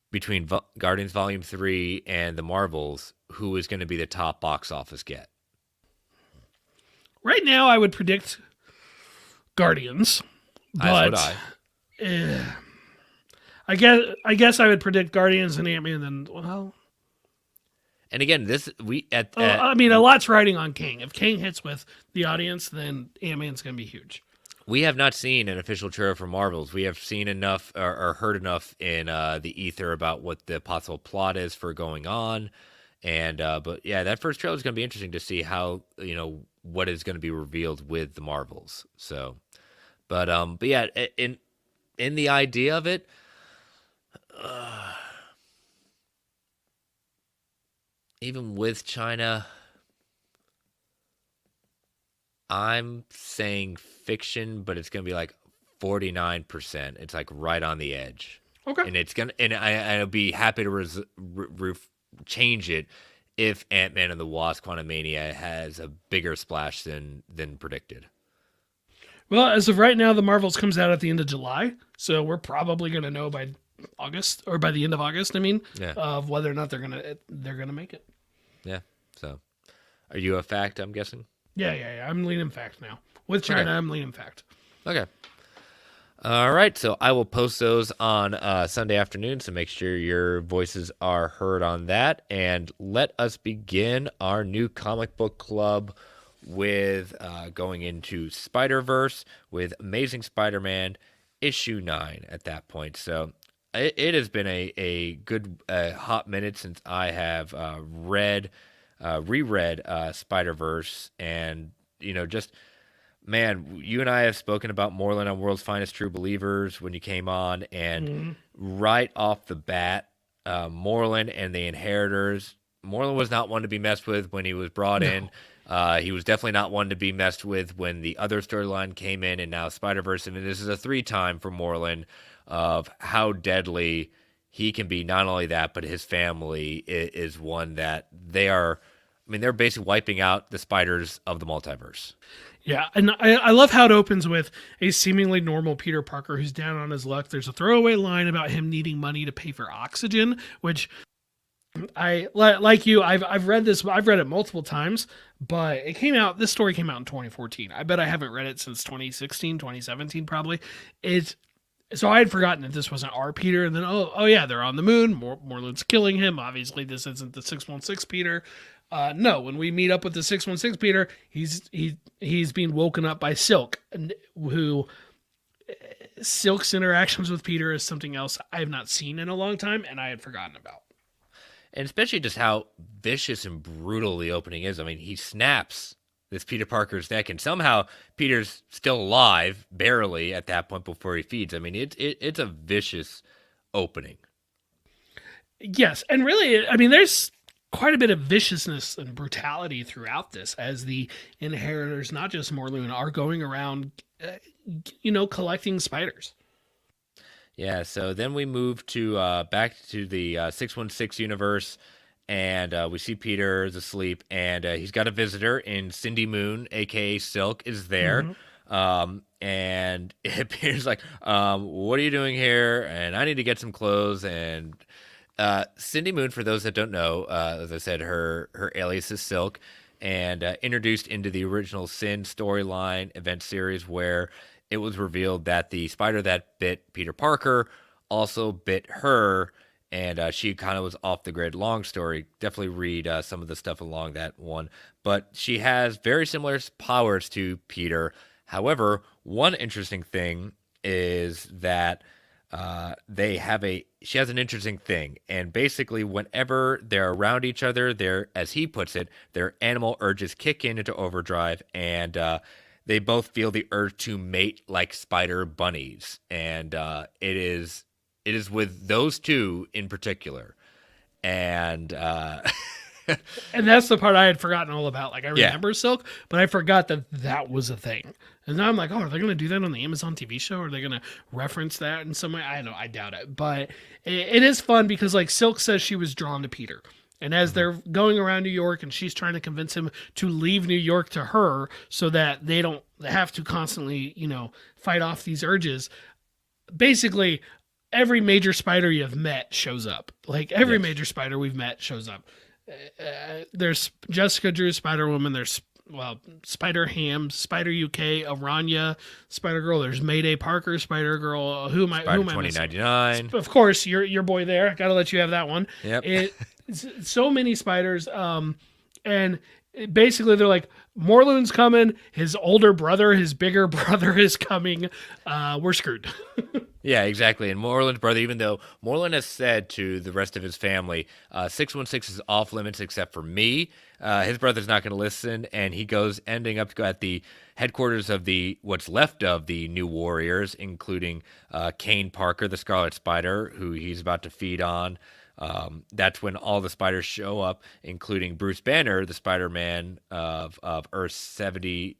between Guardians Volume 3 and the Marvels, who is going to be the top box office get. Right now, I would predict Guardians. But That's what I guess I would predict Guardians and Ant-Man, then, well... And again, I mean, a lot's riding on Kang. If Kang hits with the audience, then Ant-Man's going to be huge. We have not seen an official trailer for Marvels. We have seen enough or heard enough in the ether about what the possible plot is for going on. And but yeah, that first trailer is going to be interesting to see how, what is going to be revealed with the Marvels. So, but yeah, in the idea of it, even with China, I'm saying fiction, but it's gonna be like 49%. It's like right on the edge. Okay. And it's gonna, and I'll be happy to change it if Ant-Man and the Wasp: Quantumania has a bigger splash than predicted. Well, as of right now, the Marvels comes out at the end of July, so we're probably gonna know by August, or by the end of August. I mean, of whether or not they're gonna make it. Yeah. So, are you a fact? I'm guessing. Yeah. I'm leaning fact now. With China, okay. I'm leaning fact. Okay. All right. So I will post those on Sunday afternoon, so make sure your voices are heard on that. And let us begin our new comic book club with going into Spider-Verse with Amazing Spider-Man issue 9 at that point. So it has been a good hot minute since I have reread Spider-Verse, and just, man, you and I have spoken about Moreland on World's Finest True Believers when you came on, and right off the bat, Moreland and the Inheritors. Moreland was not one to be messed with when he was brought in. He was definitely not one to be messed with when the other storyline came in, and now Spider-Verse. I mean, this is a 3-time for Moreland of how deadly he can be. Not only that, but his family is one that they're basically wiping out the spiders of the multiverse. Yeah, and I love how it opens with a seemingly normal Peter Parker who's down on his luck. There's a throwaway line about him needing money to pay for oxygen, which I like you. I've read this. I've read it multiple times, but this story came out in 2014. I bet I haven't read it since 2016, 2017, probably. So I had forgotten that this wasn't our Peter, and then oh yeah, they're on the moon. Moreland's killing him. Obviously, this isn't the 616 Peter. No, when we meet up with the 616 Peter, he's being woken up by Silk, and who Silk's interactions with Peter is something else I have not seen in a long time, and I had forgotten about. And especially just how vicious and brutal the opening is. I mean, he snaps this Peter Parker's neck, and somehow Peter's still alive, barely, at that point before he feeds. I mean, it's a vicious opening. Yes, and really, I mean, there's quite a bit of viciousness and brutality throughout this, as the Inheritors, not just Morlun, are going around, collecting spiders. Yeah, so then we move to back to the 616 universe, and we see Peter is asleep, and he's got a visitor in Cindy Moon, a.k.a. Silk, is there. And it appears like, what are you doing here? And I need to get some clothes. And Cindy Moon, for those that don't know, as I said, her alias is Silk, and introduced into the original Sin storyline event series, where it was revealed that the spider that bit Peter Parker also bit her, and she kind of was off the grid. Long story. Definitely read some of the stuff along that one. But she has very similar powers to Peter, However, one interesting thing is that she has an interesting thing, and basically whenever they're around each other, as he puts it, their animal urges kick into overdrive, and they both feel the urge to mate like spider bunnies, and it is with those two in particular, and And that's the part I had forgotten all about. Like, I Yeah. remember Silk, but I forgot that that was a thing. And now I'm like, oh, are they going to do that on the Amazon TV show? Are they going to reference that in some way? I don't know. I doubt it. But it is fun because, like, Silk says she was drawn to Peter. And as they're going around New York and she's trying to convince him to leave New York to her so that they don't have to constantly, fight off these urges, basically every major spider you've met shows up. Like, every Yes. major spider we've met shows up. There's Jessica Drew, Spider Woman. There's Spider Ham, Spider UK, Aranya, Spider Girl. There's Mayday Parker, Spider Girl. Who am I? Spider Who am I missing? 2099. Of course, your boy there. Got to let you have that one. Yep. It's so many spiders. And basically they're like, Morloon's coming. His older brother, his bigger brother is coming. We're screwed. Yeah, exactly. And Moreland's brother, even though Moreland has said to the rest of his family, 616 is off limits except for me, his brother's not going to listen, and he goes ending up at the headquarters of what's left of the New Warriors, including Kane Parker, the Scarlet Spider, who he's about to feed on. That's when all the spiders show up, including Bruce Banner, the Spider-Man of Earth 70,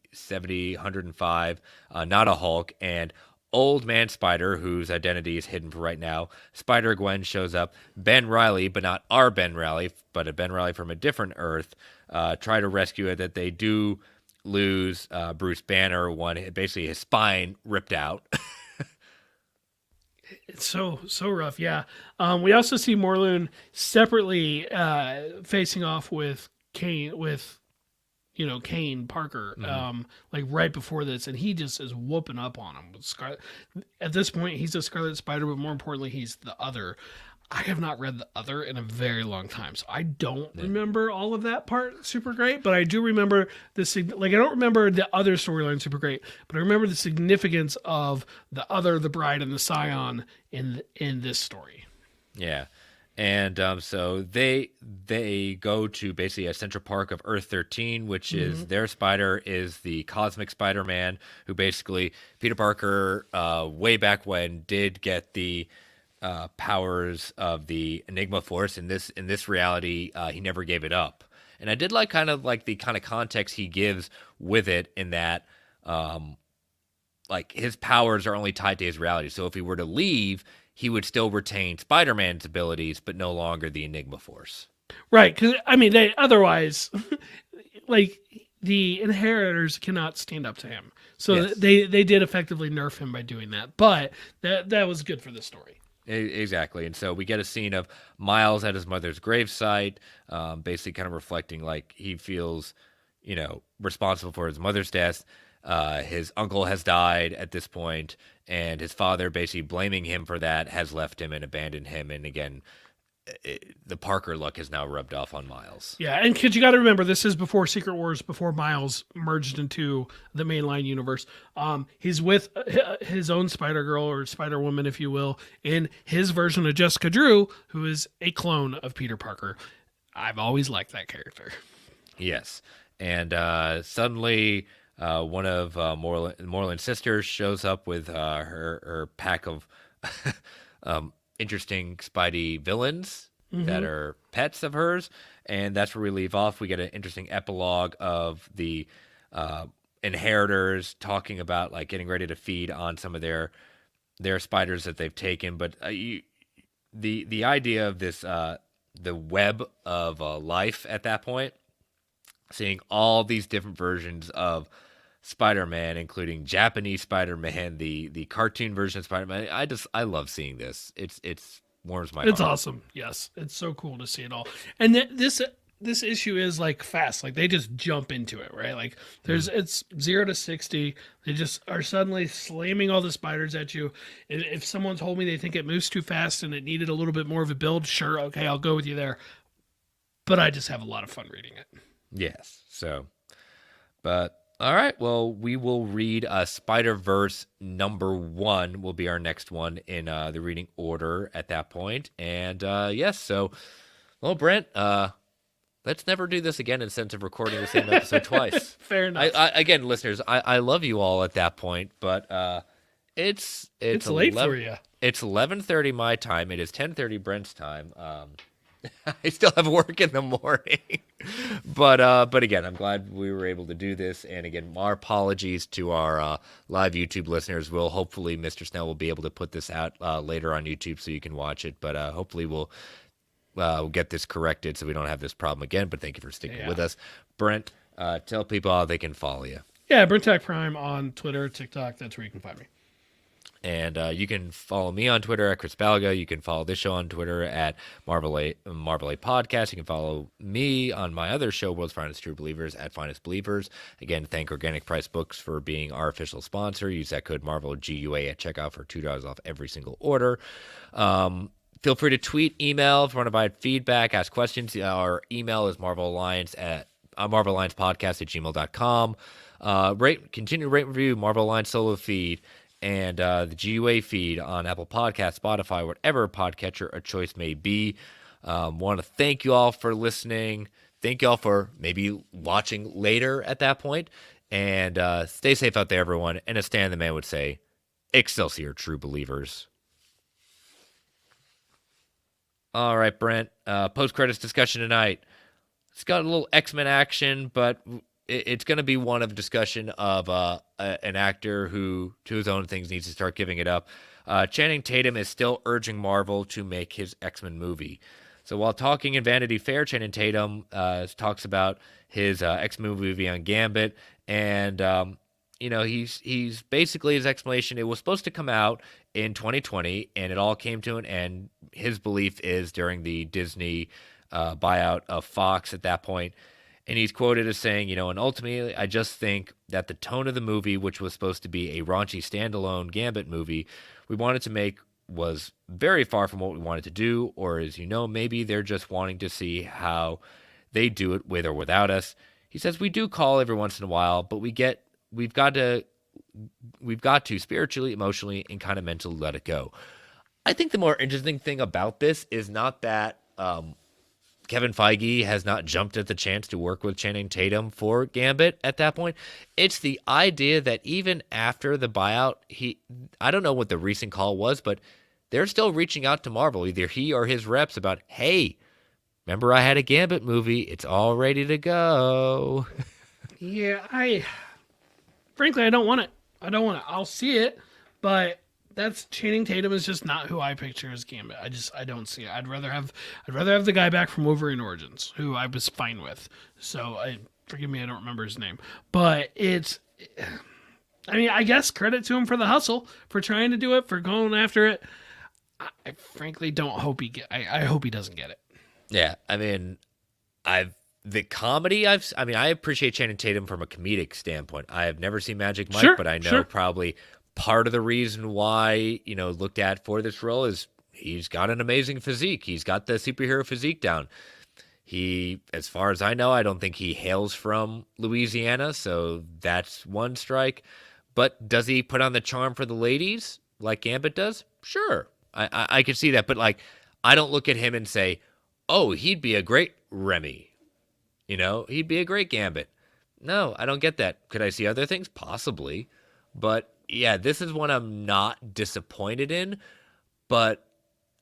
105, not a Hulk, and Old Man Spider, whose identity is hidden for right now. Spider-Gwen shows up. Ben Reilly, but not our Ben Reilly, but a Ben Reilly from a different Earth, try to rescue it. That they do lose Bruce Banner, basically his spine ripped out. It's so rough. Yeah. We also see Morloon separately facing off with Kane Kane Parker, like right before this, and he just is whooping up on him. At this point, he's a Scarlet Spider, but more importantly, he's the Other. I have not read the Other in a very long time, so I don't remember all of that part super great, but I do remember I don't remember the Other storyline super great, but I remember the significance of the Other, the Bride, and the Scion in this story. Yeah. And so they go to basically a Central Park of Earth 13, which is their spider is the Cosmic Spider-Man, who basically Peter Parker way back when did get the powers of the Enigma Force. In this reality, he never gave it up. And I did like the kind of context he gives with it, in that like his powers are only tied to his reality. So if he were to leave, he would still retain Spider-Man's abilities, but no longer the Enigma Force. Right, because they otherwise, like, the Inheritors cannot stand up to him, so Yes. they did effectively nerf him by doing that. But that was good for the story. Exactly. And so we get a scene of Miles at his mother's gravesite, basically kind of reflecting like he feels, responsible for his mother's death. His uncle has died at this point, and his father, basically blaming him for that, has left him and abandoned him. And again, the Parker look has now rubbed off on Miles. Yeah, and kids, you got to remember, this is before Secret Wars, before Miles merged into the mainline universe. He's with his own Spider-Girl, or Spider-Woman, if you will, in his version of Jessica Drew, who is a clone of Peter Parker. I've always liked that character. Yes. And suddenly one of Moreland's sisters shows up with her pack of interesting Spidey villains that are pets of hers. And that's where we leave off. We get an interesting epilogue of the Inheritors talking about like getting ready to feed on some of their spiders that they've taken. But the idea of this, the web of life at that point, seeing all these different versions of Spider-Man, including Japanese Spider-Man, the cartoon version of Spider-Man. I love seeing this. It's warms my heart. It's awesome. Yes, it's so cool to see it all. And this issue is like fast. Like, they just jump into it, right? Like, it's 0 to 60. They just are suddenly slamming all the spiders at you. If someone told me they think it moves too fast and it needed a little bit more of a build, sure, okay, I'll go with you there. But I just have a lot of fun reading it. Yes. So, but All right. Well, we will read Spider-Verse #1 will be our next one in the reading order at that point. And yes, so, well, Brent, let's never do this again instead of recording the same episode twice. Fair enough. Again, listeners, I love you all at that point, but it's late for you. It's 11:30 my time. It is 10:30 Brent's time. I still have work in the morning, but again, I'm glad we were able to do this. And again, our apologies to our live YouTube listeners. Will hopefully Mr. Snell will be able to put this out later on YouTube so you can watch it. But hopefully we'll get this corrected so we don't have this problem again. But thank you for sticking with us, Brent. Tell people how they can follow you. Yeah, Brent Tech Prime on Twitter, TikTok. That's where you can find me. And you can follow me on Twitter at Chris Balga. You can follow this show on Twitter at Marvel 8 Podcast. You can follow me on my other show, World's Finest True Believers, at Finest Believers. Again, thank Organic Price Books for being our official sponsor. Use that code MarvelGUA at checkout for $2 off every single order. Feel free to tweet, email if you want to provide feedback, ask questions. Our email is marvelalliancepodcast at gmail.com. Continue to rate and review Marvel Alliance solo feed and the GUA feed on Apple Podcasts, Spotify, whatever podcatcher a choice may be. Want to thank you all for listening. Thank you all for maybe watching later at that point. And stay safe out there, everyone. And as Stan the Man would say, Excelsior, true believers. All right, Brent. Post-credits discussion tonight. It's got a little X-Men action, but it's going to be one of discussion of an actor who, to his own things, needs to start giving it up. Channing Tatum is still urging Marvel to make his X-Men movie. So while talking in Vanity Fair, Channing Tatum talks about his X-Men movie on Gambit, and he's basically, his explanation, it was supposed to come out in 2020, and it all came to an end. His belief is during the Disney buyout of Fox at that point. And he's quoted as saying, and ultimately, I just think that the tone of the movie, which was supposed to be a raunchy standalone Gambit movie, we wanted to make was very far from what we wanted to do. Or as maybe they're just wanting to see how they do it with or without us. He says, we do call every once in a while, but we've got to spiritually, emotionally, and kind of mentally let it go. I think the more interesting thing about this is not that Kevin Feige has not jumped at the chance to work with Channing Tatum for Gambit at that point. It's the idea that even after the buyout, I don't know what the recent call was, but they're still reaching out to Marvel, either he or his reps, about, hey, remember I had a Gambit movie. It's all ready to go. Yeah, frankly, I don't want it. I'll see it, but that's Channing Tatum is just not who I picture as Gambit. I don't see it. I'd rather have the guy back from Wolverine Origins, who I was fine with. So forgive me, I don't remember his name. But I guess credit to him for the hustle, for trying to do it, for going after it. I frankly don't hope I hope he doesn't get it. Yeah, the comedy I appreciate Channing Tatum from a comedic standpoint. I have never seen Magic Mike, but I know probably part of the reason why, looked at for this role is he's got an amazing physique. He's got the superhero physique down. He, as far as I know, I don't think he hails from Louisiana, so that's one strike. But does he put on the charm for the ladies like Gambit does? Sure. I could see that. But, I don't look at him and say, oh, he'd be a great Remy. He'd be a great Gambit. No, I don't get that. Could I see other things? Possibly. But yeah, this is one I'm not disappointed in, but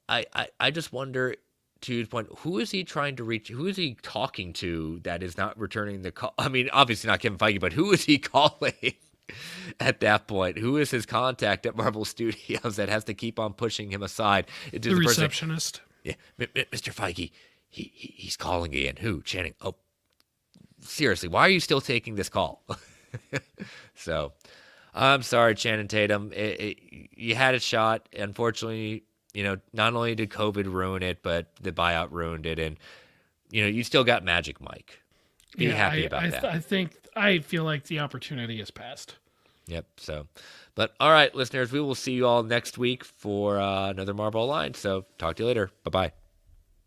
I just wonder, to his point, who is he trying to reach? Who is he talking to that is not returning the call? Obviously not Kevin Feige, but who is he calling at that point? Who is his contact at Marvel Studios that has to keep on pushing him aside? The receptionist. Yeah, Mr. Feige, he's calling again. Who? Channing. Oh, seriously, why are you still taking this call? So, I'm sorry, Channing Tatum. You had a shot. Unfortunately, not only did COVID ruin it, but the buyout ruined it. And, you still got Magic Mike. Be happy about that. I feel like the opportunity has passed. Yep. So, but all right, listeners, we will see you all next week for another Marvel Alliance. So talk to you later. Bye-bye.